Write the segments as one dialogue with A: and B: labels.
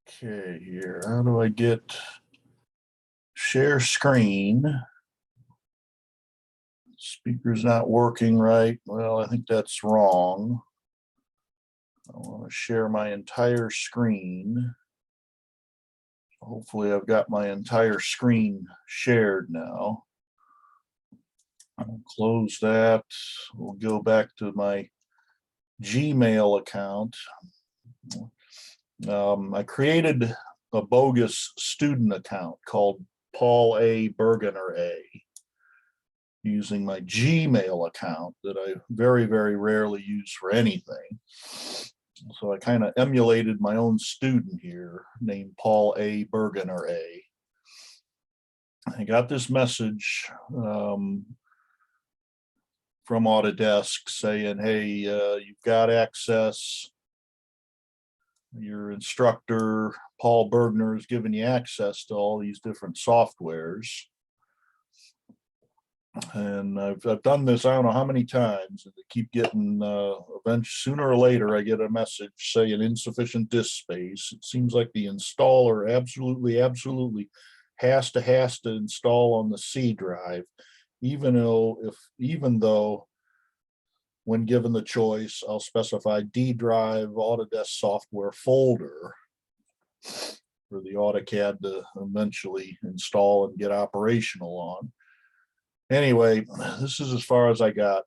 A: Okay, here, how do I get share screen? Speaker's not working right. Well, I think that's wrong. I want to share my entire screen. Hopefully I've got my entire screen shared now. I'll close that. We'll go back to my Gmail account. I created a bogus student account called Paul A. Burgener A. using my Gmail account that I very, very rarely use for anything. So I kind of emulated my own student here named Paul A. Burgener A. I got this message from Autodesk saying, hey, you've got access. Your instructor, Paul Burgener, is giving you access to all these different softwares. And I've done this, I don't know how many times, and I keep getting, eventually, sooner or later, I get a message saying insufficient disk space. It seems like the installer absolutely has to install on the C drive, even though when given the choice, I'll specify D drive Autodesk software folder for the AutoCAD to eventually install and get operational on. Anyway, this is as far as I got.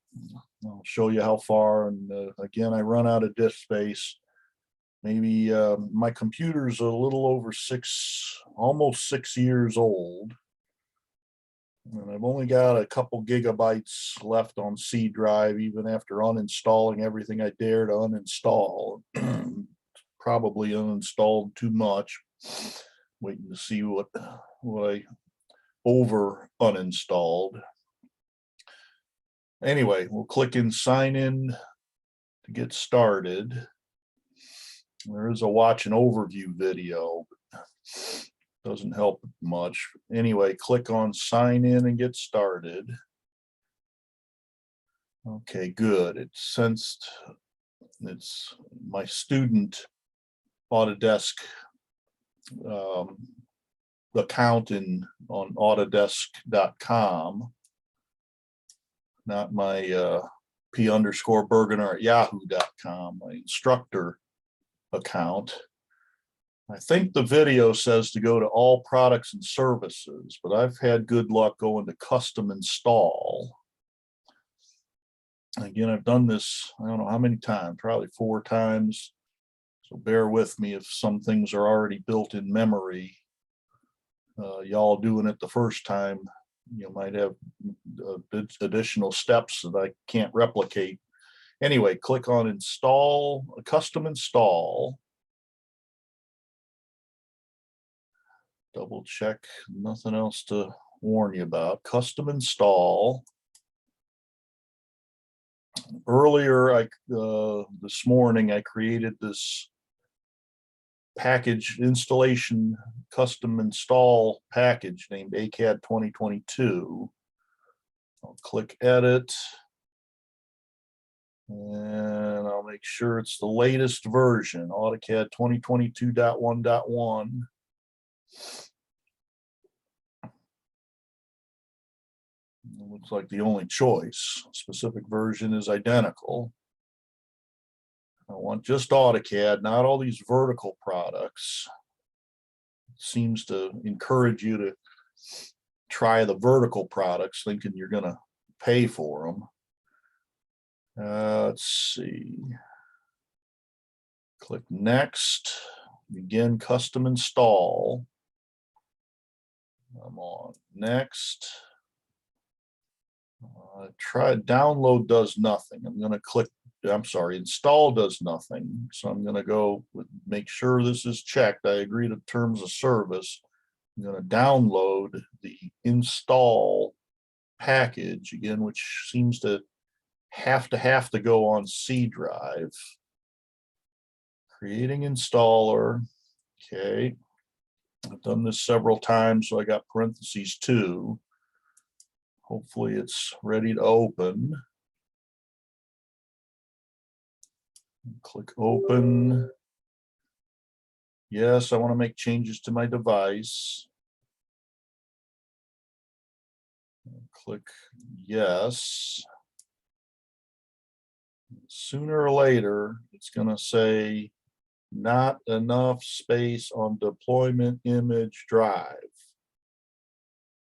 A: I'll show you how far. And again, I run out of disk space. Maybe my computer's a little over almost 6 years old. And I've only got a couple gigabytes left on C drive, even after uninstalling everything I dare to uninstall. Probably uninstalled too much. Waiting to see what I over uninstalled. Anyway, we'll click in sign in to get started. There is a watch and overview video, but doesn't help much. Anyway, click on sign in and get started. Okay, good. It's my student Autodesk account on autodesk.com, not my p_Burgener@yahoo.com, my instructor account. I think the video says to go to all products and services, but I've had good luck going to custom install. Again, I've done this, I don't know how many times, probably 4 times. So bear with me if some things are already built in memory. Y'all doing it the first time, you might have additional steps that I can't replicate. Anyway, click on install, custom install. Double check, nothing else to warn you about. Custom install. Earlier, this morning, I created this package installation custom install package named ACAD 2022. I'll click edit, and I'll make sure it's the latest version, AutoCAD 2022.1.1. It looks like the only choice. Specific version is identical. I want just AutoCAD, not all these vertical products. It seems to encourage you to try the vertical products, thinking you're going to pay for them. Let's see. Click next. Begin custom install. I'm on next. Try download does nothing. I'm going to click. I'm sorry, install does nothing. So I'm going to go make sure this is checked. I agree to terms of service. I'm going to download the install package again, which seems to have to go on C drive. Creating installer. Okay. I've done this several times, so I got parentheses too. Hopefully it's ready to open. Click open. Yes, I want to make changes to my device. Click yes. Sooner or later, it's going to say not enough space on deployment image drive.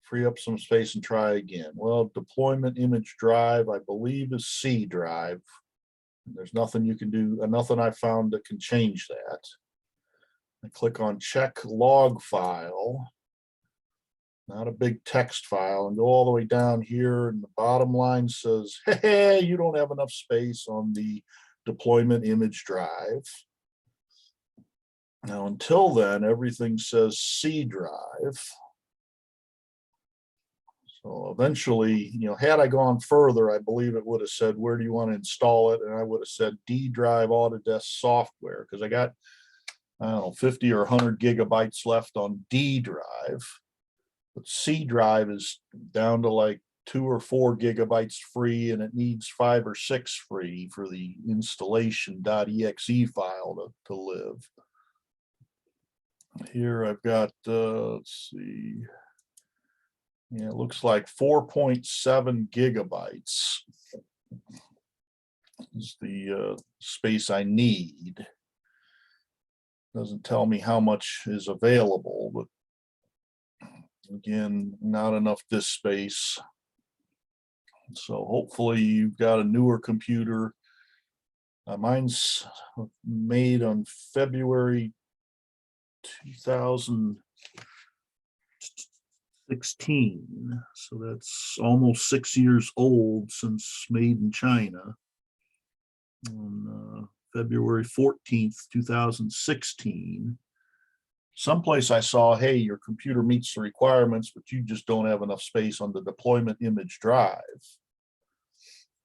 A: Free up some space and try again. Well, deployment image drive, I believe, is C drive. There's nothing you can do, nothing I found that can change that. I click on check log file, not a big text file, and go all the way down here, and the bottom line says, hey, you don't have enough space on the deployment image drive. Now, until then, everything says C drive. So eventually, had I gone further, I believe it would have said, where do you want to install it? And I would have said D drive Autodesk software, because I got, I don't know, 50 or 100 gigabytes left on D drive. But C drive is down to like 2 or 4 gigabytes free, and it needs 5 or 6 free for the installation.exe file to live. Here I've got, let's see. Yeah, it looks like 4.7 gigabytes is the space I need. Doesn't tell me how much is available, but again, not enough disk space. So hopefully you've got a newer computer. Mine's made on February 2016, so that's almost 6 years old since made in China. On February 14th, 2016. Someplace I saw, hey, your computer meets the requirements, but you just don't have enough space on the deployment image drive,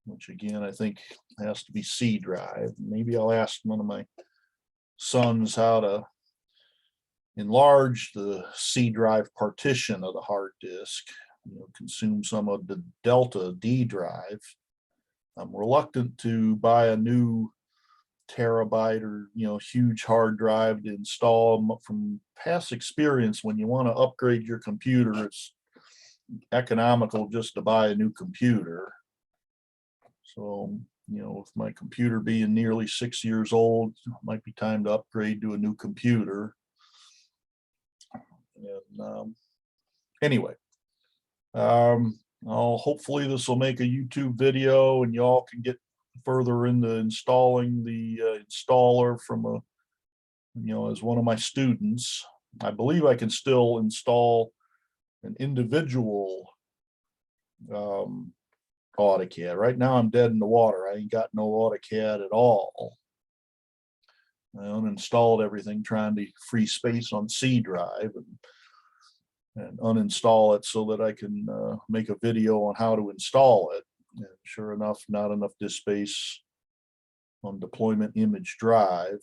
A: which again, I think has to be C drive. Maybe I'll ask one of my sons how to enlarge the C drive partition of the hard disk, consume some of the Delta D drive. I'm reluctant to buy a new terabyte or huge hard drive to install. From past experience, when you want to upgrade your computer, it's economical just to buy a new computer. So with my computer being nearly 6 years old, it might be time to upgrade to a new computer. And anyway, hopefully this will make a YouTube video and y'all can get further into installing the installer from as one of my students. I believe I can still install an individual AutoCAD. Right now I'm dead in the water. I ain't got no AutoCAD at all. I uninstalled everything trying to free space on C drive and uninstall it so that I can make a video on how to install it. And sure enough, not enough disk space on deployment image drive.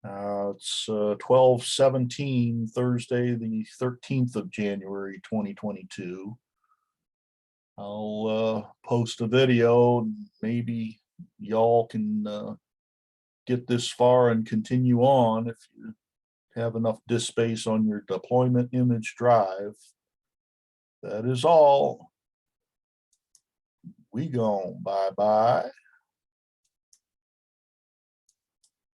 A: It's 12/17, Thursday, the 13th of January, 2022. I'll post a video, and maybe y'all can get this far and continue on if you have enough disk space on your deployment image drive. That is all. We gone. Bye-bye.